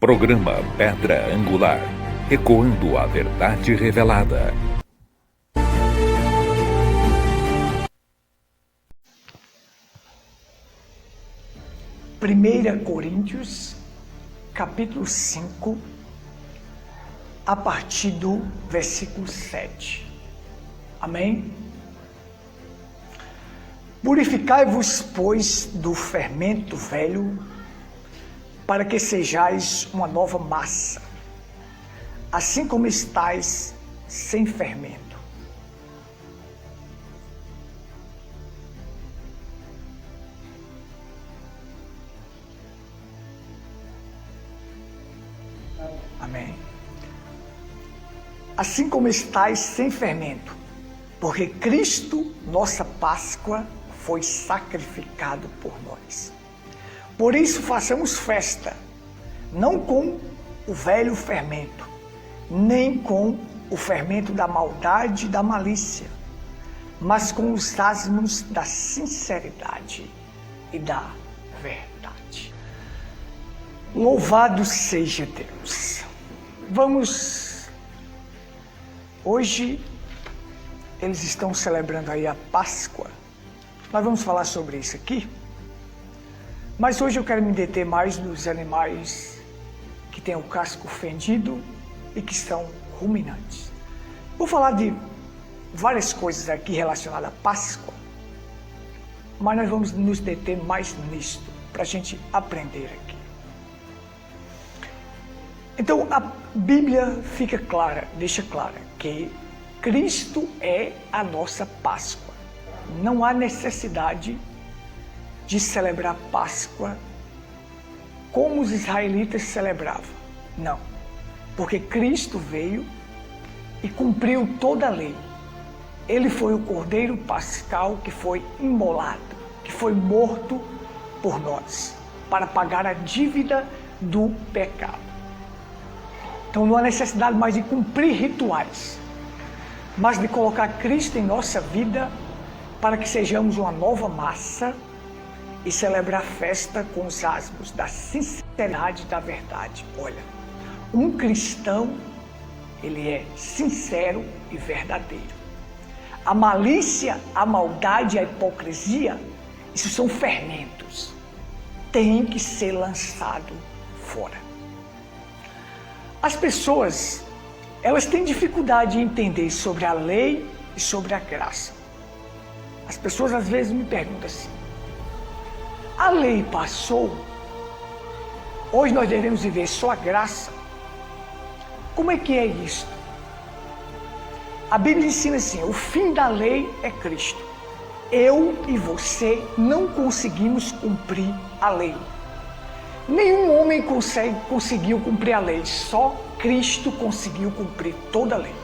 Programa Pedra Angular, ecoando a verdade revelada. Primeira Coríntios, capítulo 5, a partir do versículo 7. Amém? Purificai-vos, pois, do fermento velho, para que sejais uma nova massa, assim como estáis sem fermento. Amém. Assim como estáis sem fermento, porque Cristo, nossa Páscoa, foi sacrificado por nós. Por isso façamos festa, não com o velho fermento, nem com o fermento da maldade e da malícia, mas com os asmos da sinceridade e da verdade. Louvado seja Deus! Hoje eles estão celebrando aí a Páscoa. Nós vamos falar sobre isso aqui. Mas hoje eu quero me deter mais nos animais que têm o casco fendido e que são ruminantes. Vou falar de várias coisas aqui relacionadas à Páscoa, mas nós vamos nos deter mais nisto, para a gente aprender aqui. Então a Bíblia deixa clara que Cristo é a nossa Páscoa. Não há necessidade de celebrar Páscoa como os israelitas celebravam. Não, porque Cristo veio e cumpriu toda a lei. Ele foi o Cordeiro Pascal que foi imolado, que foi morto por nós, para pagar a dívida do pecado. Então não há necessidade mais de cumprir rituais, mas de colocar Cristo em nossa vida para que sejamos uma nova massa e celebrar a festa com os asmos da sinceridade e da verdade. Olha, um cristão, ele é sincero e verdadeiro. A malícia, a maldade e a hipocrisia, isso são fermentos. Tem que ser lançado fora. As pessoas, elas têm dificuldade em entender sobre a lei e sobre a graça. As pessoas às vezes me perguntam assim: a lei passou, hoje nós devemos viver só a graça. Como é que é isso? A Bíblia ensina assim: o fim da lei é Cristo. Eu e você não conseguimos cumprir a lei. Nenhum homem conseguiu cumprir a lei, só Cristo conseguiu cumprir toda a lei.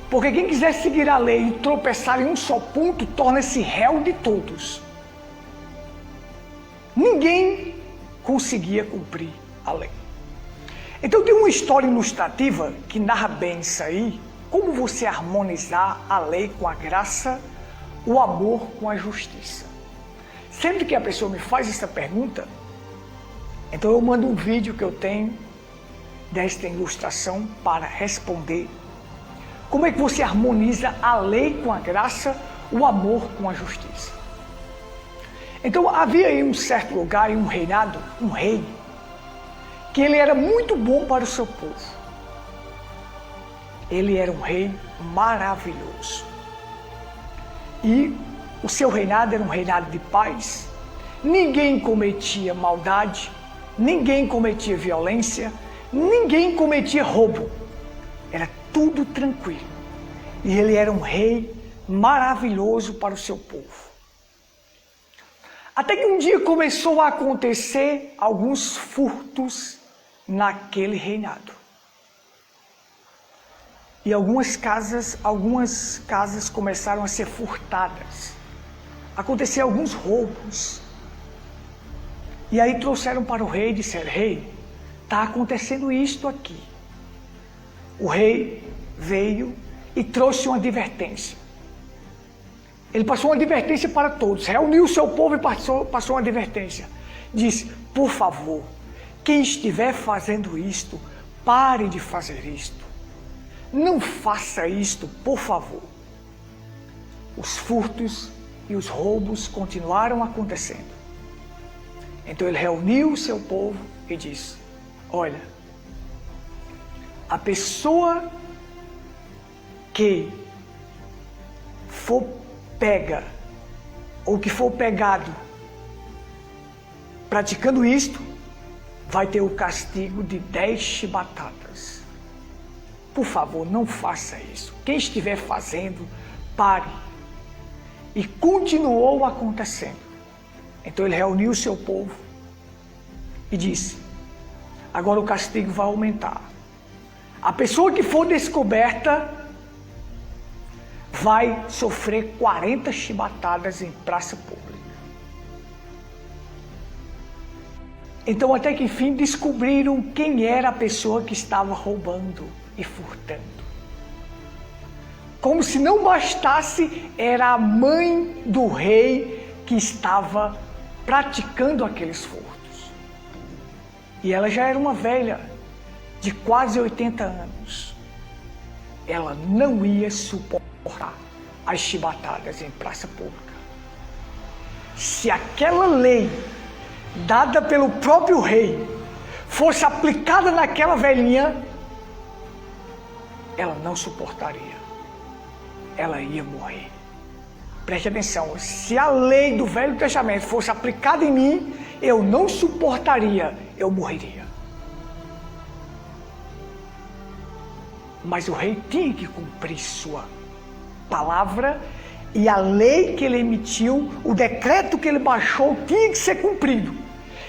Porque quem quiser seguir a lei e tropeçar em um só ponto, torna-se réu de todos. Ninguém conseguia cumprir a lei. Então tem uma história ilustrativa que narra bem isso aí, como você harmonizar a lei com a graça, o amor com a justiça. Sempre que a pessoa me faz essa pergunta, então eu mando um vídeo que eu tenho desta ilustração para responder. Como é que você harmoniza a lei com a graça, o amor com a justiça? Então havia aí um certo lugar, em um reinado, um rei, que ele era muito bom para o seu povo. Ele era um rei maravilhoso. E o seu reinado era um reinado de paz. Ninguém cometia maldade, ninguém cometia violência, ninguém cometia roubo. Era tudo tranquilo. E ele era um rei maravilhoso para o seu povo. Até que um dia começou a acontecer alguns furtos naquele reinado. E algumas casas começaram a ser furtadas. Aconteceram alguns roubos. E aí trouxeram para o rei e disseram: rei, está acontecendo isto aqui. O rei veio e trouxe uma advertência. Ele passou uma advertência para todos, reuniu o seu povo e passou uma advertência. Disse: por favor, quem estiver fazendo isto, pare de fazer isto. Não faça isto, por favor. Os furtos e os roubos continuaram acontecendo. Então ele reuniu o seu povo e disse: olha, a pessoa que for pega ou que for pegado praticando isto, vai ter o castigo de 10 chibatadas. Por favor, não faça isso. Quem estiver fazendo, pare. E continuou acontecendo. Então ele reuniu o seu povo e disse: agora o castigo vai aumentar. A pessoa que for descoberta vai sofrer 40 chibatadas em praça pública. Então até que enfim descobriram quem era a pessoa que estava roubando e furtando. Como se não bastasse, era a mãe do rei que estava praticando aqueles furtos. E ela já era uma velha, de quase 80 anos. Ela não ia suportar as chibatadas em praça pública. Se aquela lei, dada pelo próprio rei, fosse aplicada naquela velhinha, ela não suportaria. Ela ia morrer. Preste atenção, se a lei do Velho Testamento fosse aplicada em mim, eu não suportaria, eu morreria. Mas o rei tinha que cumprir sua palavra, e a lei que ele emitiu, o decreto que ele baixou, tinha que ser cumprido.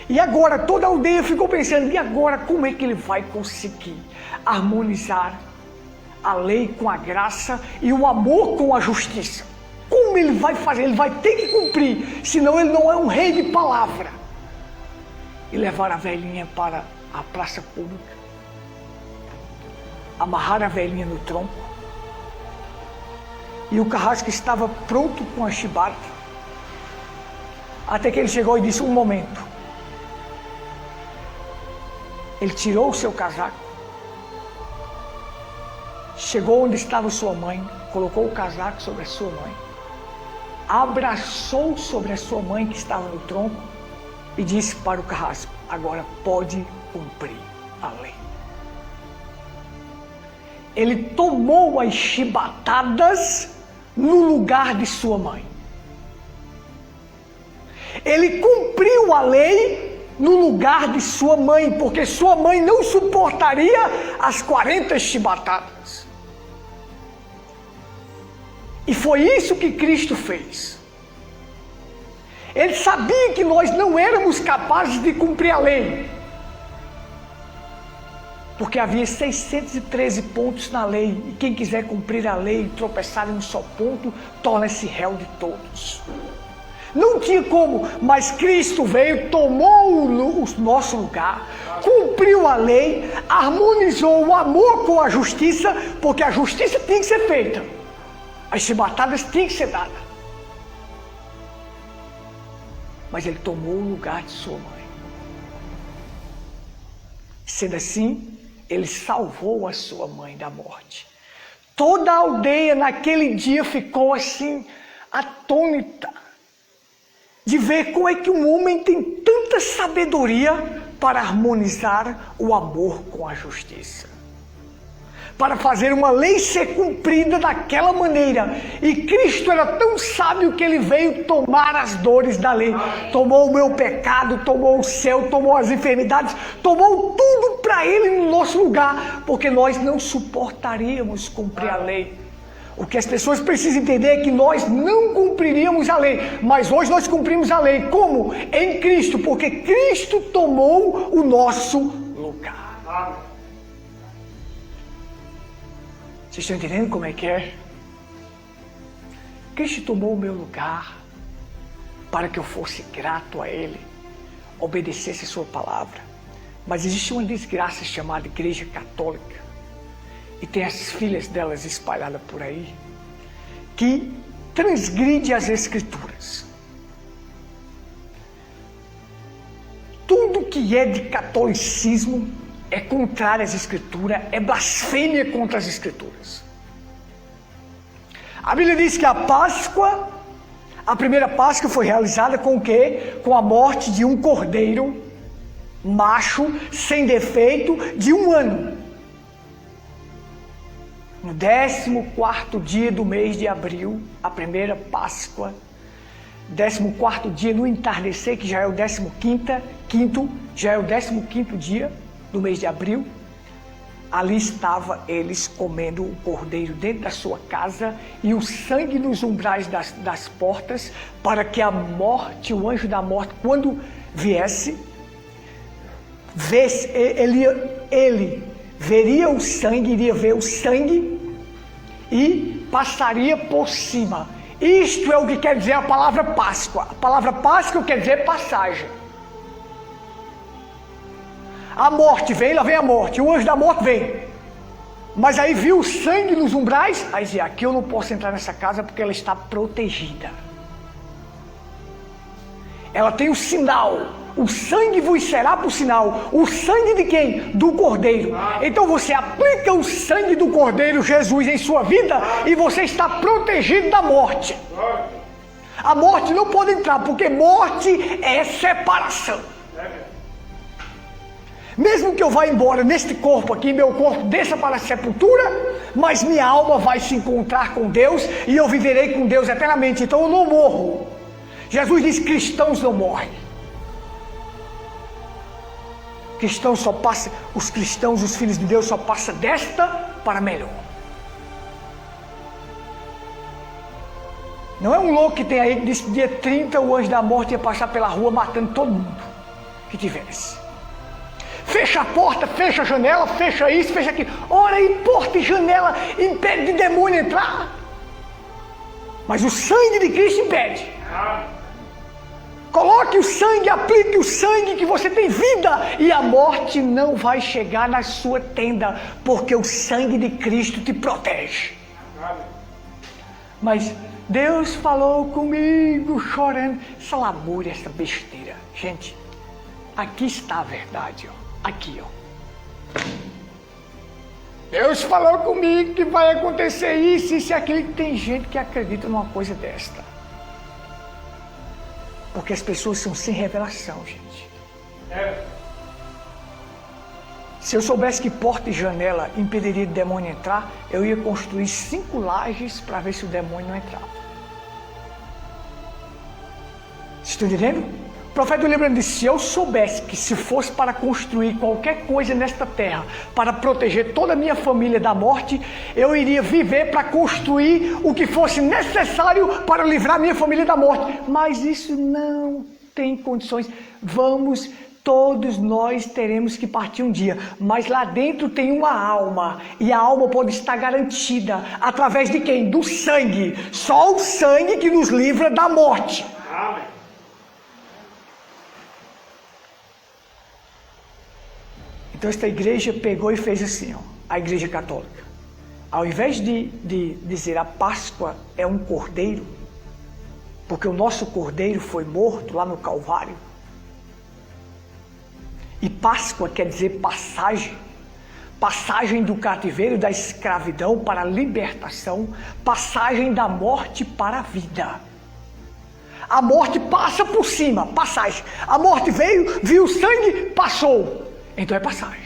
E agora toda a aldeia ficou pensando: e agora como é que ele vai conseguir harmonizar a lei com a graça e o amor com a justiça? Como ele vai fazer? Ele vai ter que cumprir, senão ele não é um rei de palavra. E levar a velhinha para a praça pública, amarrar a velhinha no tronco, e o carrasco estava pronto com a chibata, até que ele chegou e disse: um momento. Ele tirou o seu casaco, chegou onde estava sua mãe, colocou o casaco sobre a sua mãe, abraçou sobre a sua mãe que estava no tronco e disse para o carrasco: agora pode cumprir a lei. Ele tomou as chibatadas no lugar de sua mãe. Ele cumpriu a lei no lugar de sua mãe, porque sua mãe não suportaria as 40 chibatadas. E foi isso que Cristo fez. Ele sabia que nós não éramos capazes de cumprir a lei, porque havia 613 pontos na lei, e quem quiser cumprir a lei e tropeçar em um só ponto, torna-se réu de todos. Não tinha como, mas Cristo veio, tomou o nosso lugar, cumpriu a lei, harmonizou o amor com a justiça, porque a justiça tinha que ser feita, as chibatadas tinham que ser dadas. Mas ele tomou o lugar de sua mãe. Sendo assim, ele salvou a sua mãe da morte. Toda a aldeia naquele dia ficou assim, atônita, de ver como é que um homem tem tanta sabedoria para harmonizar o amor com a justiça, para fazer uma lei ser cumprida daquela maneira. E Cristo era tão sábio que ele veio tomar as dores da lei. Tomou o meu pecado, tomou o seu, tomou as enfermidades, tomou tudo para ele no nosso lugar, porque nós não suportaríamos cumprir a lei. O que as pessoas precisam entender é que nós não cumpriríamos a lei, mas hoje nós cumprimos a lei. Como? Em Cristo, porque Cristo tomou o nosso lugar. Vocês estão entendendo como é que é? Cristo tomou o meu lugar para que eu fosse grato a Ele, obedecesse a sua palavra. Mas existe uma desgraça chamada Igreja Católica, e tem as filhas delas espalhadas por aí, que transgride as Escrituras. Tudo que é de catolicismo é contrário às Escrituras, é blasfêmia contra as Escrituras. A Bíblia diz que a Páscoa, a primeira Páscoa foi realizada com o quê? Com a morte de um cordeiro macho, sem defeito, de 1 ano. No 14º dia do mês de abril, a primeira Páscoa, 14º dia no entardecer, que já é o 15º, já é o 15º dia do mês de abril, ali estava eles comendo o cordeiro dentro da sua casa e o sangue nos umbrais das portas, para que a morte, o anjo da morte, quando viesse, ele veria o sangue, iria ver o sangue e passaria por cima. Isto é o que quer dizer a palavra Páscoa. A palavra Páscoa quer dizer passagem. A morte vem, lá vem a morte, o anjo da morte vem. Mas aí viu o sangue nos umbrais, aí dizia, aqui eu não posso entrar nessa casa porque ela está protegida. Ela tem o sinal, o sangue vos será por sinal. O sangue de quem? Do Cordeiro. Então você aplica o sangue do Cordeiro Jesus em sua vida e você está protegido da morte. A morte não pode entrar, porque morte é separação. Mesmo que eu vá embora neste corpo aqui, meu corpo desça para a sepultura, mas minha alma vai se encontrar com Deus e eu viverei com Deus eternamente. Então eu não morro. Jesus diz: cristãos não morrem. Cristãos só passa, os cristãos, os filhos de Deus só passa desta para melhor. Não é um louco que tem aí que disse que dia 30 o anjo da morte ia passar pela rua matando todo mundo que tivesse. Fecha a porta, fecha a janela, fecha isso, fecha aquilo. Ora aí, porta e janela impede de demônio entrar. Mas o sangue de Cristo impede. Coloque o sangue, aplique o sangue que você tem vida e a morte não vai chegar na sua tenda, porque o sangue de Cristo te protege. Mas Deus falou comigo chorando. Essa lamúria, essa besteira. Gente, aqui está a verdade, ó. Aqui, ó. Deus falou comigo que vai acontecer isso e aquilo. Tem gente que acredita numa coisa desta. Porque as pessoas são sem revelação, gente. Se eu soubesse que porta e janela impediria o demônio entrar, eu ia construir 5 lajes para ver se o demônio não entrava. Vocês estão entendendo? O profeta lembrando disse: se eu soubesse que se fosse para construir qualquer coisa nesta terra, para proteger toda a minha família da morte, eu iria viver para construir o que fosse necessário para livrar minha família da morte. Mas isso não tem condições. Todos nós teremos que partir um dia, mas lá dentro tem uma alma, e a alma pode estar garantida através de quem? Do sangue. Só o sangue que nos livra da morte. Amém. Então esta igreja pegou e fez assim, ó, a igreja católica. Ao invés de dizer a Páscoa é um cordeiro, porque o nosso cordeiro foi morto lá no Calvário. E Páscoa quer dizer passagem. Passagem do cativeiro, da escravidão para a libertação. Passagem da morte para a vida. A morte passa por cima, passagem. A morte veio, viu o sangue, passou. Então é passagem.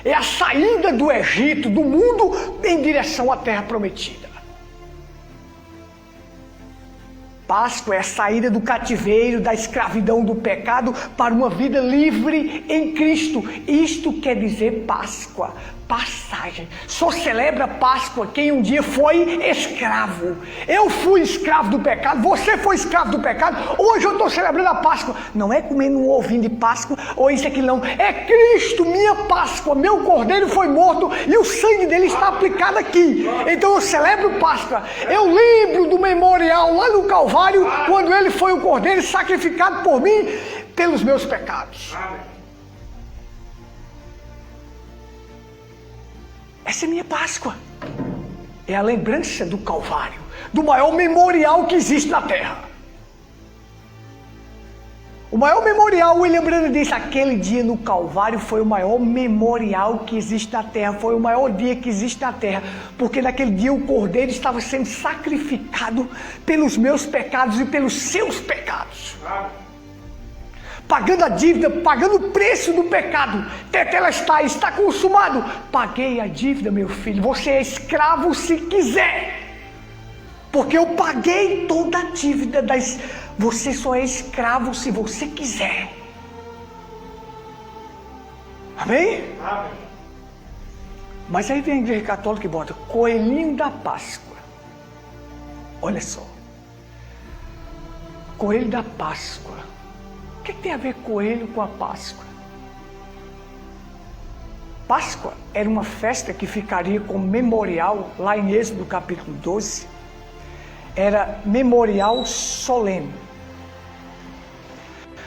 É a saída do Egito, do mundo, em direção à terra prometida. Páscoa é a saída do cativeiro, da escravidão, do pecado, para uma vida livre em Cristo. Isto quer dizer Páscoa, passagem. Só celebra Páscoa quem um dia foi escravo. Eu fui escravo do pecado, você foi escravo do pecado, hoje eu estou celebrando a Páscoa. Não é comendo um ovinho de Páscoa ou isso aqui não. É Cristo, minha Páscoa, meu cordeiro foi morto e o sangue dele está aplicado aqui. Então eu celebro Páscoa. Eu lembro do memorial lá no Calvário, quando ele foi o cordeiro sacrificado por mim, pelos meus pecados. Essa é minha Páscoa. É a lembrança do Calvário, do maior memorial que existe na terra. O maior memorial, William Branham disse, aquele dia no Calvário foi o maior memorial que existe na Terra, foi o maior dia que existe na Terra, porque naquele dia o Cordeiro estava sendo sacrificado pelos meus pecados e pelos seus pecados. Pagando a dívida, pagando o preço do pecado. Tetelestai, está consumado. Paguei a dívida, meu filho, você é escravo se quiser. Porque eu paguei toda a dívida das... Você só é escravo se você quiser. Amém? Amém. Mas aí vem a Igreja Católica e bota coelhinho da Páscoa. Olha só. Coelho da Páscoa. O que tem a ver coelho com a Páscoa? Páscoa era uma festa que ficaria como memorial, lá em Êxodo capítulo 12. Era memorial solene.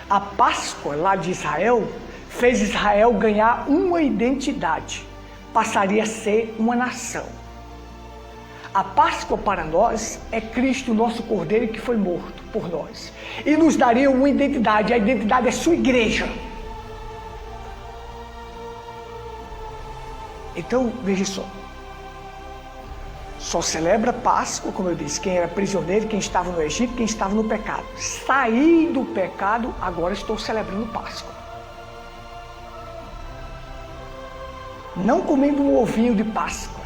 A Páscoa lá de Israel fez Israel ganhar uma identidade. Passaria a ser uma nação. A Páscoa para nós é Cristo, nosso Cordeiro, que foi morto por nós. E nos daria uma identidade. A identidade é sua igreja. Então, veja só. Só celebra Páscoa, como eu disse, quem era prisioneiro, quem estava no Egito, quem estava no pecado. Saí do pecado, agora estou celebrando Páscoa. Não comendo um ovinho de Páscoa,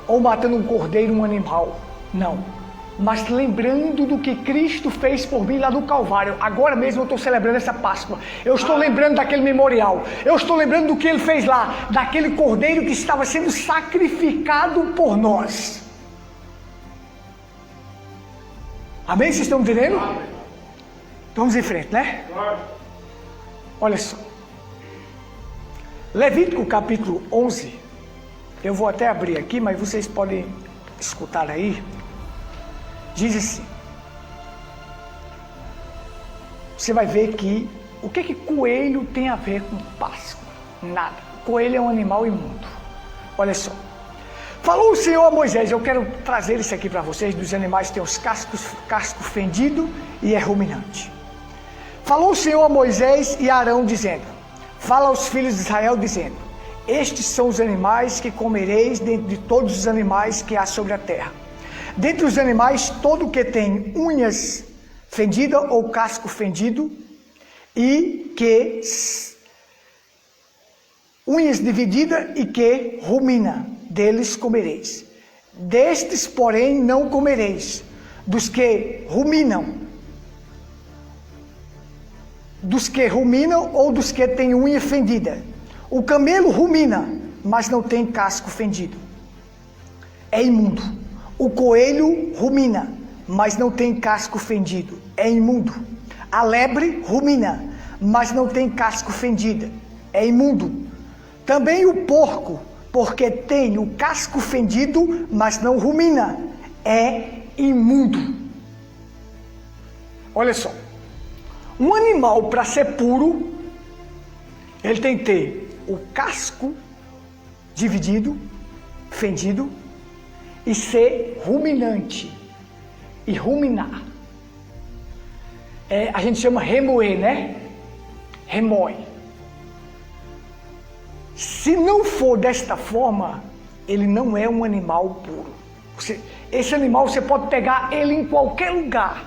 ou matando um cordeiro, um animal, não. Mas lembrando do que Cristo fez por mim lá no Calvário. Agora mesmo eu estou celebrando essa Páscoa. Eu estou lembrando daquele memorial. Eu estou lembrando do que Ele fez lá. Daquele cordeiro que estava sendo sacrificado por nós. Amém? Vocês estão entendendo? Vamos em frente, né? Olha só. Levítico capítulo 11. Eu vou até abrir aqui, mas vocês podem escutar aí. Diz assim, você vai ver que o que coelho tem a ver com Páscoa? Nada. Coelho é um animal imundo. Olha só. Falou o Senhor a Moisés, eu quero trazer isso aqui para vocês, dos animais que têm os casco fendido e é ruminante. Falou o Senhor a Moisés e a Arão dizendo, fala aos filhos de Israel dizendo, estes são os animais que comereis dentre de todos os animais que há sobre a terra. Dentre os animais, todo o que tem unhas fendidas ou casco fendido e que unhas divididas e que rumina, deles comereis. Destes, porém, não comereis, dos que ruminam ou dos que têm unha fendida. O camelo rumina, mas não tem casco fendido. É imundo. O coelho rumina, mas não tem casco fendido. É imundo. A lebre rumina, mas não tem casco fendido. É imundo. Também o porco, porque tem o casco fendido, mas não rumina. É imundo. Olha só. Um animal, para ser puro, ele tem que ter o casco dividido, fendido, e ser ruminante. E ruminar. A gente chama remoer, né? Remói. Se não for desta forma, ele não é um animal puro. Esse animal você pode pegar ele em qualquer lugar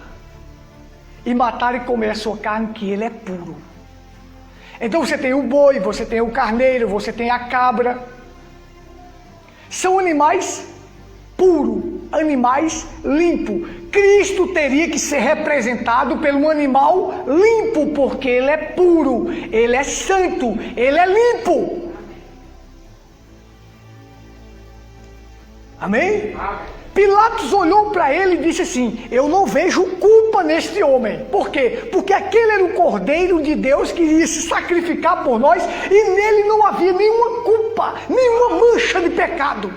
e matar e comer a sua carne, que ele é puro. Então você tem o boi, você tem o carneiro, você tem a cabra. São animais puros, animais limpos. Cristo teria que ser representado por um animal limpo, porque ele é puro, ele é santo, ele é limpo. Amém? Pilatos olhou para ele e disse assim, eu não vejo culpa neste homem. Por quê? Porque aquele era o Cordeiro de Deus que iria se sacrificar por nós e nele não havia nenhuma culpa, nenhuma mancha de pecado.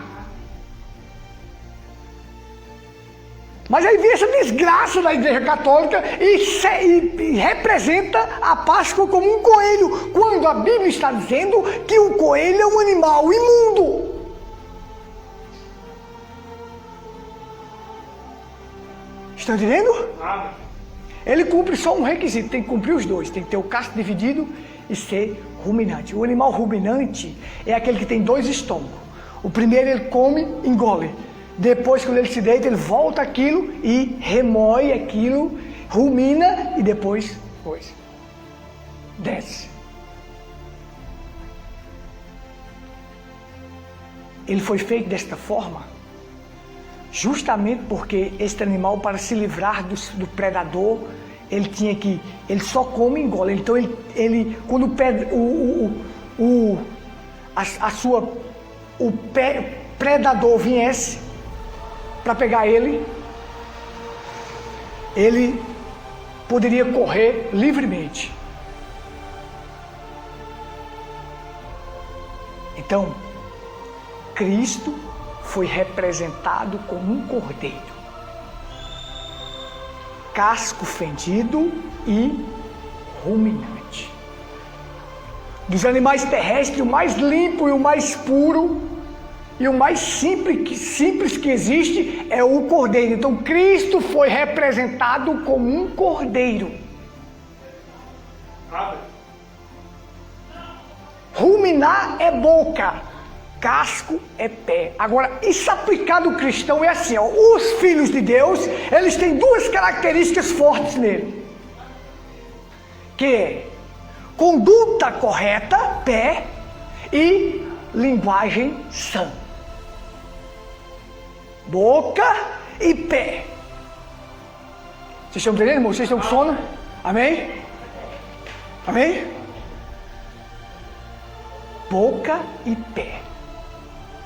Mas aí vem essa desgraça da Igreja Católica e representa a Páscoa como um coelho, quando a Bíblia está dizendo que o coelho é um animal imundo. Estão entendendo? Ele cumpre só um requisito, tem que cumprir os dois, tem que ter o casco dividido e ser ruminante. O animal ruminante é aquele que tem dois estômagos. O primeiro ele come, engole. Depois, quando ele se deita, ele volta aquilo e remoe aquilo, rumina e depois desce. Ele foi feito desta forma justamente porque este animal, para se livrar do predador, ele só come e engole. Então quando o predador viesse para pegar ele poderia correr livremente. Então, Cristo foi representado como um cordeiro, casco fendido e ruminante. Dos animais terrestres, o mais limpo e o mais puro e o mais simples que existe é o cordeiro. Então Cristo foi representado como um cordeiro. Ruminar é boca, casco é pé. Agora, isso aplicado ao cristão é assim, ó, os filhos de Deus, eles têm duas características fortes nele. Que é conduta correta, pé, e linguagem sã. Boca e pé. Vocês estão entendendo, irmão? Vocês estão com sono? Amém? Amém? Boca e pé.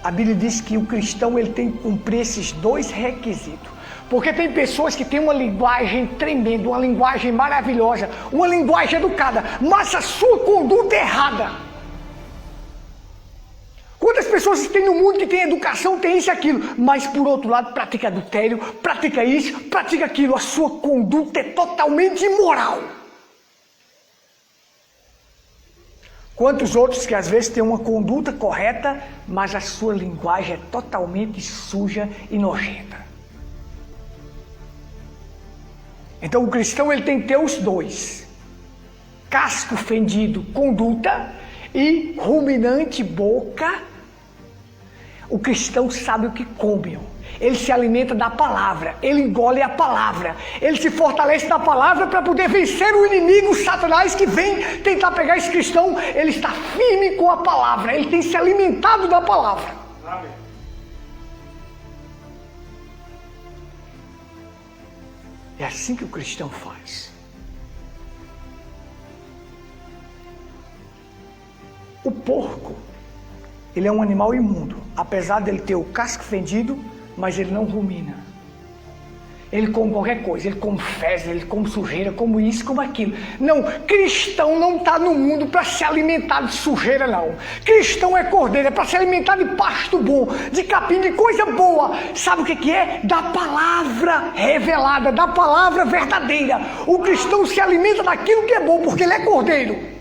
A Bíblia diz que o cristão ele tem que cumprir esses dois requisitos. Porque tem pessoas que têm uma linguagem tremenda, uma linguagem maravilhosa, uma linguagem educada, mas a sua conduta é errada. Quantas pessoas que tem no mundo que tem educação, tem isso e aquilo, mas por outro lado pratica adultério, pratica isso, pratica aquilo, a sua conduta é totalmente imoral. Quantos outros que às vezes têm uma conduta correta, mas a sua linguagem é totalmente suja e nojenta. Então o cristão ele tem que ter os dois. Casco fendido, conduta, e ruminante, boca. O cristão sabe o que come. Ele se alimenta da palavra, ele engole a palavra, ele se fortalece da palavra para poder vencer o inimigo, Satanás, que vem tentar pegar esse cristão. Ele está firme com a palavra, ele tem se alimentado da palavra. Amém. É assim que o cristão faz. O porco, ele é um animal imundo, apesar dele ter o casco fendido, mas ele não rumina. Ele come qualquer coisa, ele come fezes, ele come sujeira, come isso, come aquilo. Não, cristão não está no mundo para se alimentar de sujeira, não. Cristão é cordeiro, é para se alimentar de pasto bom, de capim, de coisa boa. Sabe o que é? Da palavra revelada, da palavra verdadeira. O cristão se alimenta daquilo que é bom, porque ele é cordeiro.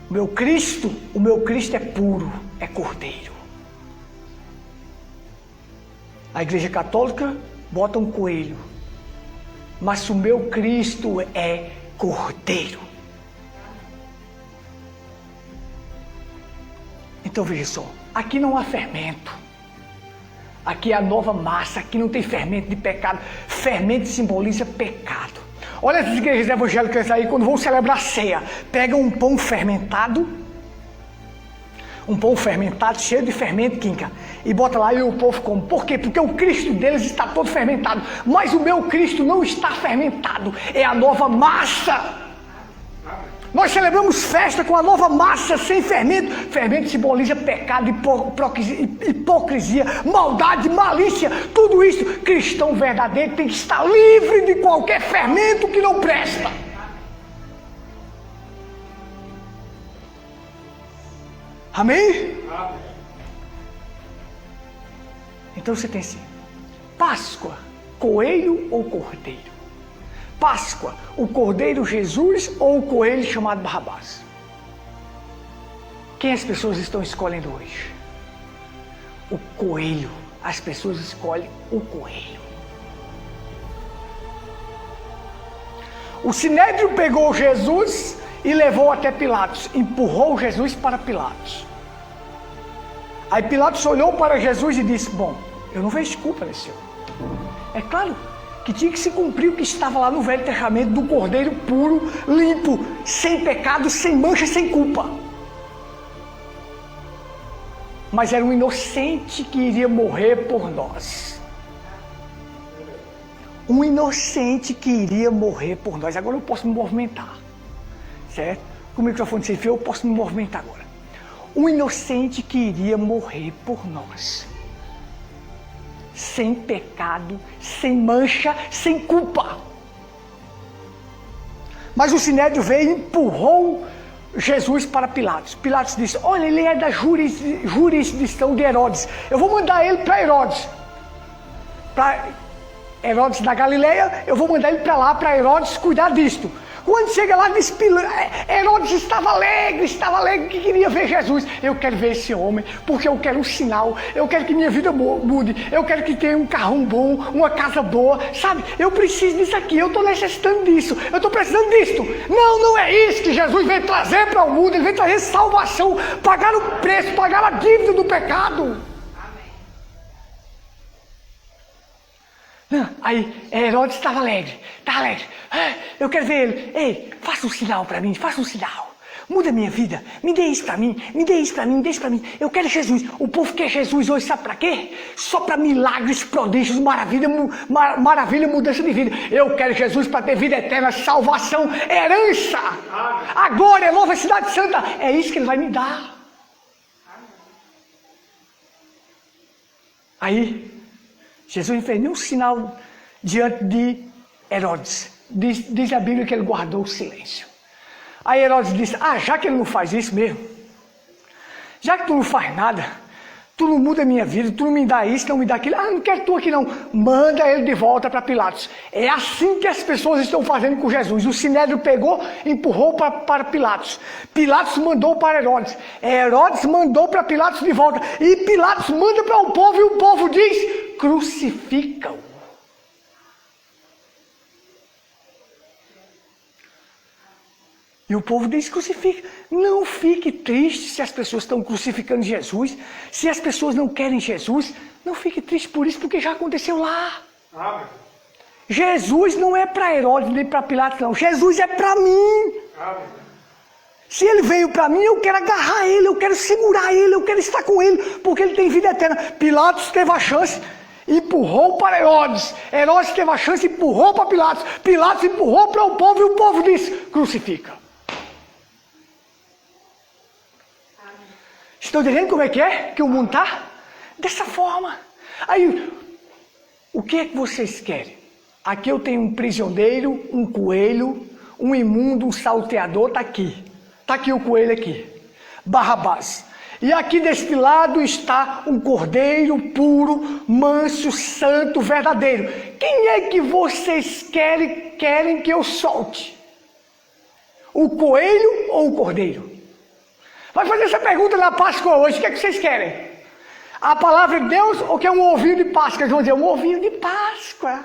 O meu Cristo é puro, é cordeiro. A Igreja Católica bota um coelho, mas o meu Cristo é cordeiro. Então veja só, aqui não há fermento. Aqui é a nova massa, aqui não tem fermento de pecado. Fermento simboliza pecado. Olha as igrejas evangélicas aí, quando vão celebrar a ceia, pegam um pão fermentado cheio de fermento, quinca, e bota lá e o povo come. Por quê? Porque o Cristo deles está todo fermentado, mas o meu Cristo não está fermentado, é a nova massa. Nós celebramos festa com a nova massa sem fermento. Fermento simboliza pecado, hipocrisia, maldade, malícia, tudo isso. Cristão verdadeiro tem que estar livre de qualquer fermento que não presta. Amém? Então você tem assim, Páscoa, coelho ou cordeiro? Páscoa, o cordeiro Jesus ou o coelho chamado Barrabás? Quem as pessoas estão escolhendo hoje? O coelho, as pessoas escolhem o coelho. O Sinédrio pegou Jesus e levou até Pilatos, empurrou Jesus para Pilatos. Aí Pilatos olhou para Jesus e disse: bom, eu não vejo culpa nesse homem. É claro que tinha que se cumprir o que estava lá no Velho Testamento do Cordeiro puro, limpo, sem pecado, sem mancha, sem culpa. Mas era um inocente que iria morrer por nós. Um inocente que iria morrer por nós. Agora eu posso me movimentar, certo? Com o microfone sem fio eu posso me movimentar agora. Um inocente que iria morrer por nós. Sem pecado, sem mancha, sem culpa. Mas o Sinédrio veio e empurrou Jesus para Pilatos. Pilatos disse: olha, ele é da jurisdição de Herodes. Eu vou mandar ele para Herodes. Para Herodes da Galileia, eu vou mandar ele para lá, para Herodes cuidar disto. Quando chega lá, diz Herodes estava alegre, que queria ver Jesus. Eu quero ver esse homem, porque eu quero um sinal, eu quero que minha vida mude, eu quero que tenha um carrão bom, uma casa boa, sabe? Eu preciso disso aqui, eu estou necessitando disso, eu estou precisando disto. Não é isso que Jesus veio trazer para o mundo, ele veio trazer salvação, pagar o preço, pagar a dívida do pecado. Aí Herodes estava alegre. Eu quero ver ele. Ei, faça um sinal para mim, faça um sinal. Muda a minha vida, me dê isso para mim, me dê isso para mim, me dê isso para mim. Eu quero Jesus. O povo quer Jesus hoje, sabe para quê? Só para milagres, prodígios, maravilha, mudança de vida. Eu quero Jesus para ter vida eterna, salvação, herança. Agora é nova cidade santa. É isso que ele vai me dar. Aí Jesus não fez nenhum sinal diante de Herodes. Diz a Bíblia que ele guardou o silêncio. Aí Herodes disse: já que ele não faz isso mesmo, já que tu não faz nada, tu não muda a minha vida, tu não me dá isso, não me dá aquilo, não quero tu aqui não, manda ele de volta para Pilatos. É assim que as pessoas estão fazendo com Jesus. O Sinédrio pegou, empurrou para Pilatos. Pilatos mandou para Herodes. Herodes mandou para Pilatos de volta. E Pilatos manda para o povo e o povo diz: crucificam. E o povo diz: crucifica. Não fique triste se as pessoas estão crucificando Jesus. Se as pessoas não querem Jesus, não fique triste por isso, porque já aconteceu lá. Amém. Jesus não é para Herodes nem para Pilatos, não. Jesus é para mim. Amém. Se ele veio para mim, eu quero agarrar ele, eu quero segurar ele, eu quero estar com ele, porque ele tem vida eterna. Pilatos teve a chance, empurrou para Herodes. Herodes teve a chance, empurrou para Pilatos. Pilatos empurrou para o povo e o povo disse: crucifica. Estão entendendo como é que o mundo está? Dessa forma. Aí, o que é que vocês querem? Aqui eu tenho um prisioneiro, um coelho, um imundo, um salteador, está aqui. Está aqui o coelho aqui. Barrabás. E aqui deste lado está um cordeiro puro, manso, santo, verdadeiro. Quem é que vocês querem que eu solte? O coelho ou o cordeiro? Vai fazer essa pergunta na Páscoa hoje. O que é que vocês querem? A palavra de Deus ou quer um ovinho de Páscoa? Eles vão dizer: um ovinho de Páscoa.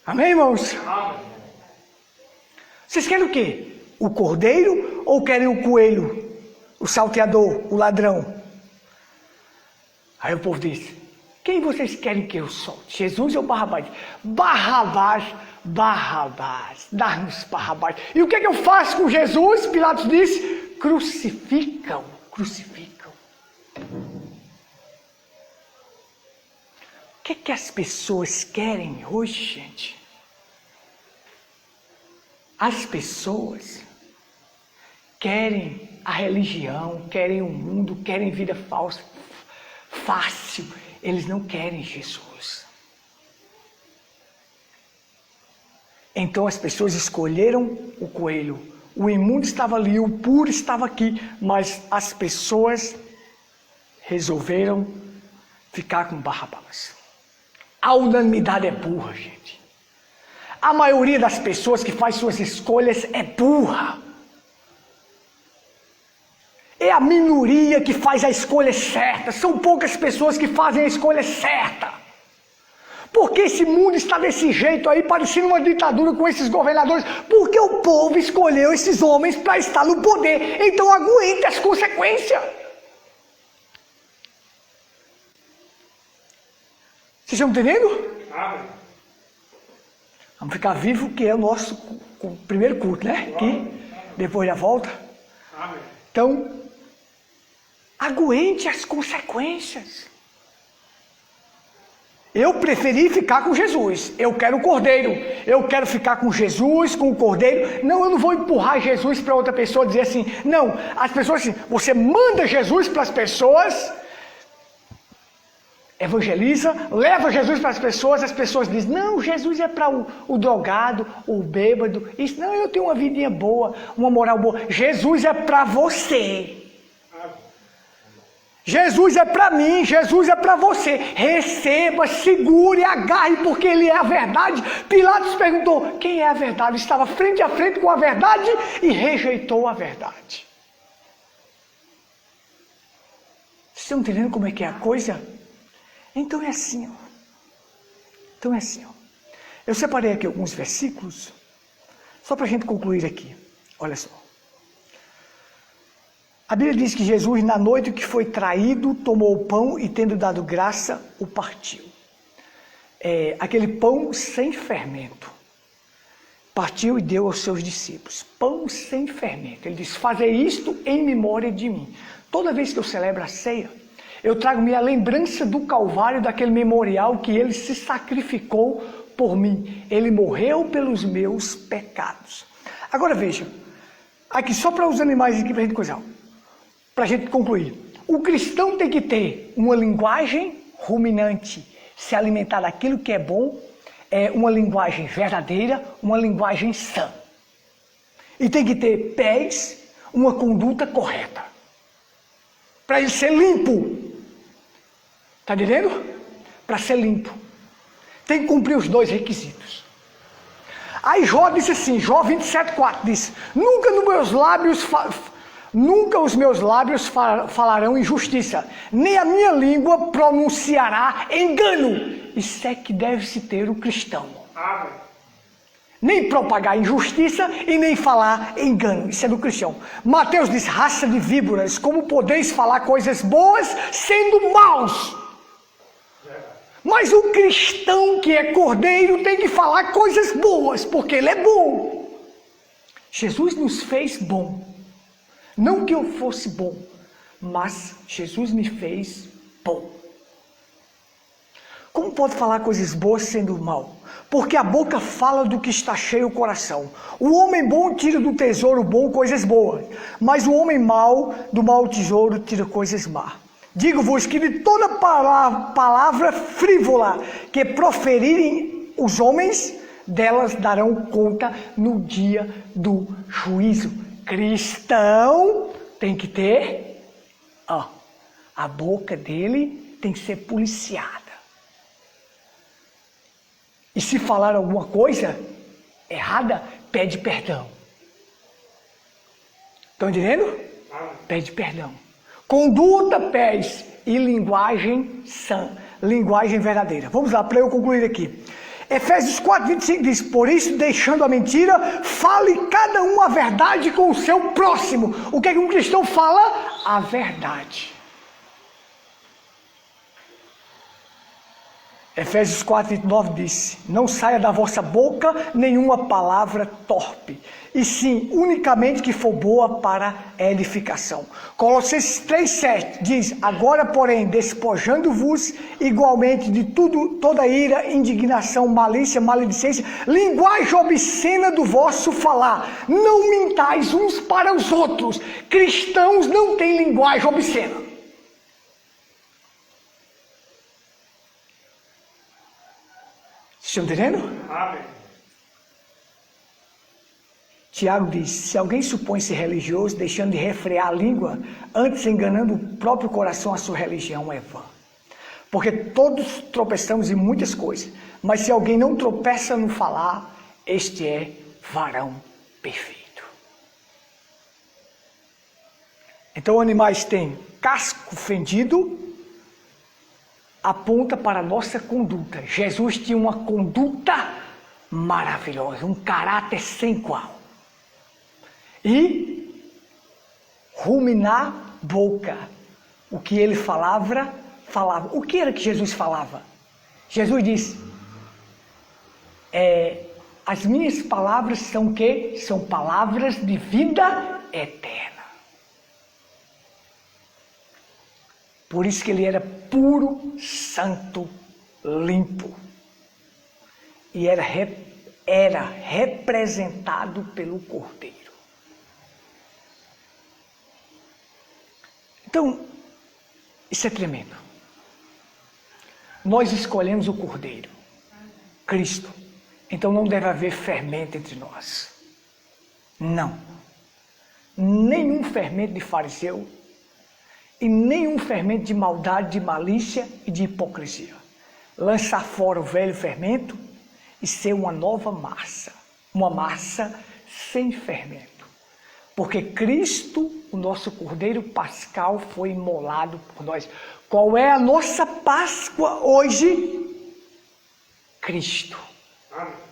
Amém, irmãos? Amém. Vocês querem o quê? O cordeiro ou querem o coelho? O salteador, o ladrão? Aí o povo diz: quem vocês querem que eu solte? Jesus ou Barrabás? Barrabás. Dá-nos Barrabás. E o que é que eu faço com Jesus? Pilatos disse: crucificam. O que é que as pessoas querem hoje, gente? As pessoas querem a religião, querem o mundo, querem vida falsa, fácil. Eles não querem Jesus. Então as pessoas escolheram o coelho. O imundo estava ali, o puro estava aqui, mas as pessoas resolveram ficar com Barrabás. A unanimidade é burra, gente. A maioria das pessoas que faz suas escolhas é burra. É a minoria que faz a escolha certa. São poucas pessoas que fazem a escolha certa. Por que esse mundo está desse jeito aí, parecendo uma ditadura com esses governadores? Porque o povo escolheu esses homens para estar no poder. Então aguente as consequências. Vocês estão entendendo? Amém. Vamos ficar vivo, que é o nosso primeiro culto, né? Aqui, depois da volta. Amém. Então, aguente as consequências. Eu preferi ficar com Jesus. Eu quero o Cordeiro. Eu quero ficar com Jesus, com o Cordeiro. Não, eu não vou empurrar Jesus para outra pessoa dizer assim. Não, as pessoas assim, você manda Jesus para as pessoas, evangeliza, leva Jesus para as pessoas dizem, não, Jesus é para o drogado, o bêbado. Isso, não, eu tenho uma vidinha boa, uma moral boa. Jesus é para você. Jesus é para mim, Jesus é para você. Receba, segure, agarre, porque Ele é a verdade. Pilatos perguntou, quem é a verdade? Estava frente a frente com a verdade e rejeitou a verdade. Vocês estão entendendo como é que é a coisa? Então é assim, ó. Eu separei aqui alguns versículos, só para a gente concluir aqui. Olha só. A Bíblia diz que Jesus, na noite que foi traído, tomou o pão e, tendo dado graça, o partiu. Aquele pão sem fermento. Partiu e deu aos seus discípulos. Pão sem fermento. Ele diz, fazei isto em memória de mim. Toda vez que eu celebro a ceia, eu trago minha lembrança do Calvário, daquele memorial que Ele se sacrificou por mim. Ele morreu pelos meus pecados. Agora veja, aqui só para os animais aqui para a gente coisar. Para a gente concluir, o cristão tem que ter uma linguagem ruminante, se alimentar daquilo que é bom, uma linguagem verdadeira, uma linguagem sã. E tem que ter pés, uma conduta correta, para ele ser limpo. Está entendendo? Para ser limpo. Tem que cumprir os dois requisitos. Aí Jó disse assim, Jó 27,4 diz, nunca os meus lábios falarão injustiça, nem a minha língua pronunciará engano. Isso é que deve-se ter o cristão. Amém. Nem propagar injustiça e nem falar engano. Isso é do cristão. Mateus diz, raça de víboras, como podeis falar coisas boas sendo maus? Mas o cristão que é cordeiro tem que falar coisas boas, porque ele é bom. Jesus nos fez bom. Não que eu fosse bom, mas Jesus me fez bom. Como pode falar coisas boas sendo mal? Porque a boca fala do que está cheio o coração. O homem bom tira do tesouro bom coisas boas, mas o homem mau do mau tesouro tira coisas más. Digo-vos que de toda palavra frívola que proferirem os homens, delas darão conta no dia do juízo. Cristão tem que ter, a boca dele tem que ser policiada. E se falar alguma coisa errada, pede perdão. Estão entendendo? Pede perdão. Conduta, pés e linguagem sã, linguagem verdadeira. Vamos lá, para eu concluir aqui. Efésios 4,25 diz, por isso, deixando a mentira, fale cada um a verdade com o seu próximo. O que é que um cristão fala? A verdade. Efésios 4,29 diz, não saia da vossa boca nenhuma palavra torpe, e sim, unicamente que for boa para edificação. Colossenses 3,7 diz, agora, porém, despojando-vos igualmente de toda ira, indignação, malícia, maledicência, linguagem obscena do vosso falar. Não mintais uns para os outros. Cristãos não têm linguagem obscena. Estão entendendo? Amém. Tiago diz, se alguém supõe-se religioso, deixando de refrear a língua, antes enganando o próprio coração, a sua religião é vã. Porque todos tropeçamos em muitas coisas, mas se alguém não tropeça no falar, este é varão perfeito. Então, animais têm casco fendido, aponta para a nossa conduta. Jesus tinha uma conduta maravilhosa, um caráter sem igual. E ruminar boca. O que ele falava. O que era que Jesus falava? Jesus disse, as minhas palavras são o quê? São palavras de vida eterna. Por isso que ele era puro, santo, limpo. E era representado pelo Cordeiro. Então, isso é tremendo. Nós escolhemos o Cordeiro, Cristo. Então não deve haver fermento entre nós. Não. Nenhum fermento de fariseu e nenhum fermento de maldade, de malícia e de hipocrisia. Lançar fora o velho fermento e ser uma nova massa. Uma massa sem fermento. Porque Cristo, o nosso Cordeiro Pascal, foi imolado por nós. Qual é a nossa Páscoa hoje? Cristo. Amém.